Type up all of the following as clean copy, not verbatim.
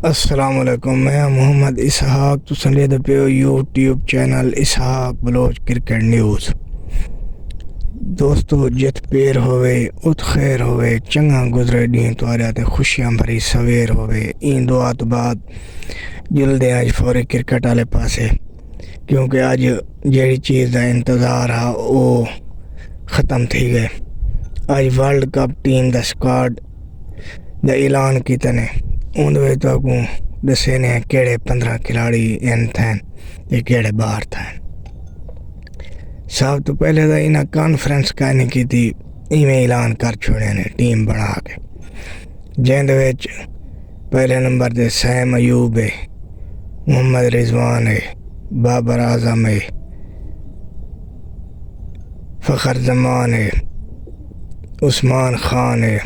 السلام علیکم، میں محمد اسحاق تو سنڈے دے پیو یوٹیوب چینل اسحاق بلوچ کرکٹ نیوز۔ دوستو جت پیر ہوئے ات خیر ہوئے، چنگا گزرے ڈین تواریا تے خوشیاں بھری سویر ہوئے۔ این دعا تو بعد جلدے آج فوری کرکٹ والے پاسے، کیونکہ آج جیڑی چیز دا انتظار ہے وہ ختم تھی گئے۔ آج ورلڈ کپ ٹیم دا سکواڈ دا اعلان کیتے نے، اندر تو کو دسے نے کیڑے 15 کھلاڑی ان تھن تے کیڑے باہر تھن۔ سب تو پہلے تو انہاں کانفرنس کہانی کی تھی، ایویں اعلان کر چھوڑے نے ٹیم بنا کے، جن دے وچ پہلے نمبر تے سیم ایوب ہے، محمد رضوان ہے، بابر اعظم ہے، فخر زمان ہے، عثمان خان ہے،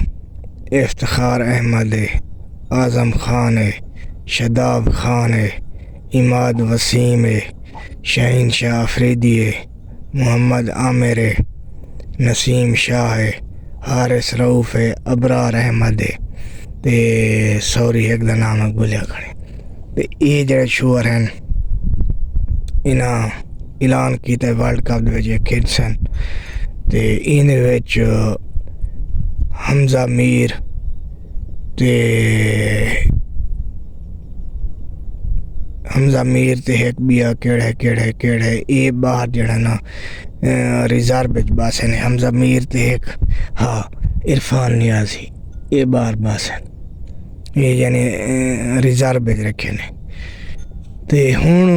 افتخار احمد ہے، اعظم خان ہے، شاداب خان ہے، اماد وسیم ہے، شاہین شاہ افریدی ہے، محمد عامر ہے، نسیم شاہ ہے، حارث رؤف ہے، ابرار احمد ہے تے سوری ایک دا نام ہے بھولیا کھڑے تے یہ جڑے شوہر ہیں انہاں اعلان کیتا ورلڈ کپ دے وچ کھیڈسن تے این وچ حمزہ میر تے ایک بیا کیڑے اے باہر جڑا نا ریزرو وچ باسے نے، حمزہ میر تے ایک عرفان نیازی اے باہر باسے یہ یعنی ریزرو وچ رکھے نے۔ تے ہن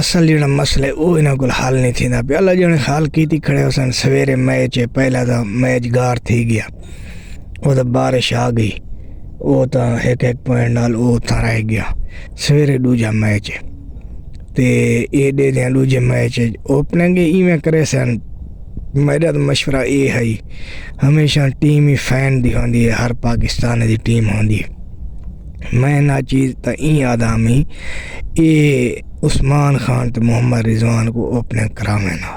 اصل جڑا مسئلہ ہے وہ انہاں کول حل نہیں تھیندا پیا۔ اللہ جنے حل کیتی کھڑے ہوسن، سویرے میچ پہلا دا میچ گار تھی گیا، وہ تو بارش آ گئی، وہ تو ایک پوائنٹ نال وہ تھا رہ گیا۔ سویرے دوجا میچ ہے تے اے دے دیاں دوجے میچ اوپننگ ایویں کرے سن۔ میرا تو مشورہ یہ ہے ہمیشہ ٹیم ہی فین دی ہوندی ہے، ہر پاکستان دی ٹیم ہوندی ہے۔ میں نہ چیز تا این آدمی اے عثمان خان تے محمد رضوان کو اوپننگ کراویں نا،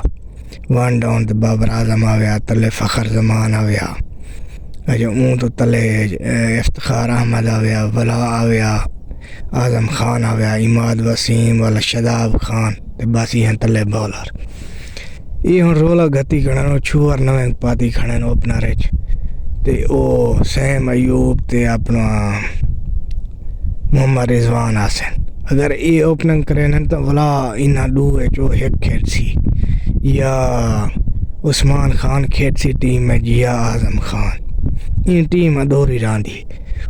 ون ڈاؤن تے بابر اعظم آویا، تلے فخر زمان آویا، اجا اون تو تلے افتخار احمد آویا، ولا آویا، اعظم خان آویا، اماد وسیم والا شاداب خان تے بس یہ تلے بولر۔ یہ ہن رولا گتی کھڑن چھوار نویں پاتی کھڑن اوپنر وچ تے او سیم ایوب تے اپنا محمد رضوان آسن۔ اگر یہ اوپننگ کریں تو ولا انہاں دو جو ایک کھیل سی، یا عثمان خان کھیل سی ٹیم میں یا اعظم خان، این ٹیم ادھوری راندی۔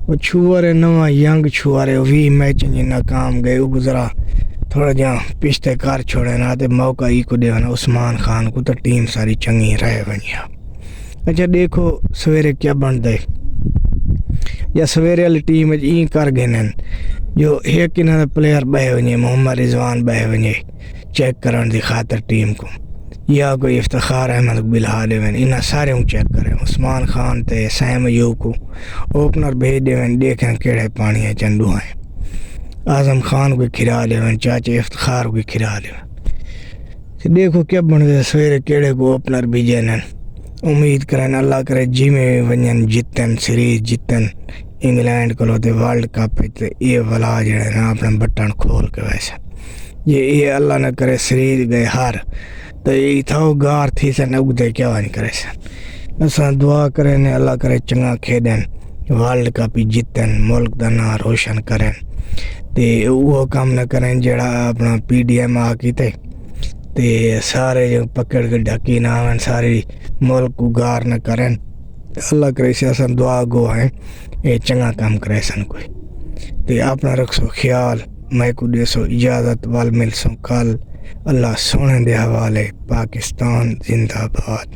وہ چھوارے نواں ینگ چھوارے 20 میچ ناکام گئے، وہ گزرا تھوڑا جہاں پشتے کار چھوڑے نا تے موقع ہی کو دے نا عثمان خان کو، تو ٹیم ساری چنگی رہ بنیا۔ اچھا دیکھو سویرے کیا بن دے، یا سویرے والی ٹیم این کر گئے جو ایک انہاں پلیئر بہ ونجے، محمد رضوان بہ ونجے چیک کرن دی خاطر ٹیم کو، یا کوئی افتخار احمد کو بلا دے ون، انہاں سارے چیک کریں۔ عثمان خان تے سیم ایوب کو اوپنر بھیج دے ون، دیکھیں کیڑے پانی ہے چندو ہیں، اعظم خان کو کھرا لے ون، چاچے افتخار کو کھرا لے ون۔ دیکھو کیا بن دے سویرے کیڑے کو اوپنر بھیجے نن، امید کریں اللہ کرے جی میں ونجن جتن، سیریز جتن انگلینڈ کو تے ورلڈ کپ تے یہ ولا جڑے نا اپنا بٹن کھول کے ویسے یہ اللہ نہ کرے سیریز گئے ہار تو یہ تھاؤ گار تھی سن اگدے کیا وانی کرے سن۔ اساں دعا کریں نے اللہ کرے چنگا کھیڈن، ورلڈ کپ جتن، ملک دا نام روشن کریں تے وہ کام نہ کریں جڑا اپنا پی ڈی ایم آ کیتے تے سارے جو پکڑ کے ڈھکی نہ آویں، ساری ملک کو گار نہ کریں۔ اللہ کرے سے اساں دعا گو ہیں یہ چنگا کام کرے سن کوئی تے اپنا رکھو خیال۔ میں کو دے سو اجازت، وال مل سو کل۔ اللہ سونے دے حوالے، پاکستان زندہ باد۔